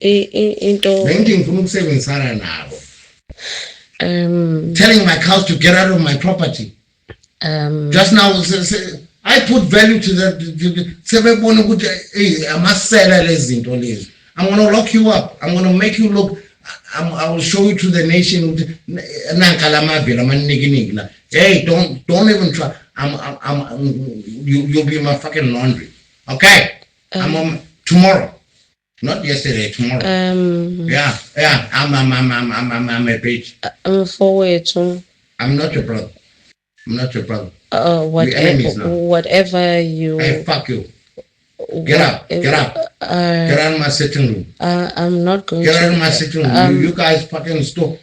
into telling my cows to get out of my property. Just now, I put value to that. I must sell it. I'm going to lock you up. I'm going to make you look. I will show you to the nation. Hey, don't even try. You'll be my fucking laundry. Okay? I'm on tomorrow. Not yesterday, tomorrow. Yeah, I'm a bitch. I'm forward to. I'm not your brother. I'm not your brother. Whatever you. Hey, fuck you. Get out. Get out. Get out of my sitting room. I'm not going Get to. out of my sitting room. You guys fucking stop.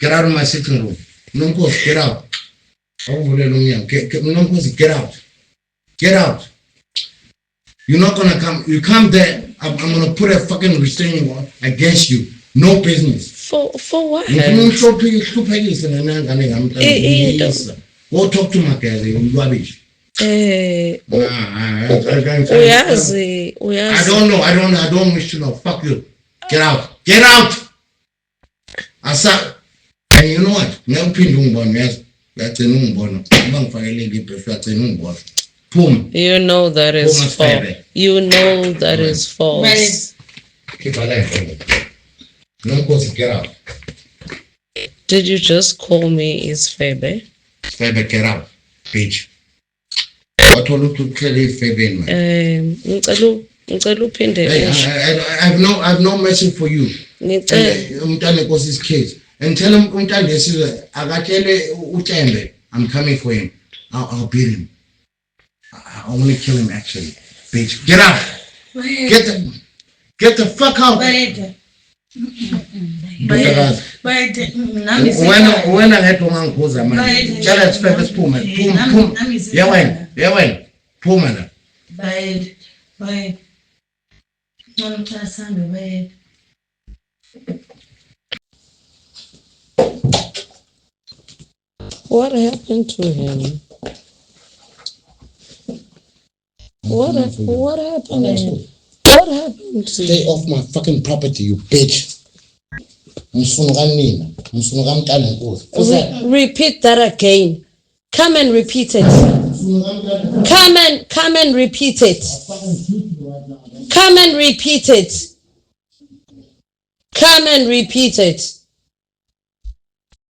Get out of my sitting room. uNomkhosi, get out. uNomkhosi, get out. Get out. You're not gonna come. You come there. I'm gonna put a fucking restraining order against you. No business. For what? Go talk to my guy. Rubbish. I don't know. I don't wish to know. Fuck you. Get out. Get out. And you know what? You know that is false. You know that is false. Keep alive. uNomkhosi, get out. Did you just call me is Febe? Febe, get out, bitch. What will you tell you, Febe? I have no message for you. uNomkhosis case. And tell him I'm coming for him. I'll beat him. I want to kill him actually. Bitch. Get out. Get the fuck out. When I had to uNomkhosi, man. Tell us first, pum. Yeah, pum. What happened to him? What happened? Stay off my fucking property, you bitch. Repeat that again. Come and repeat it. Come and repeat it. Come and repeat it. Come and repeat it.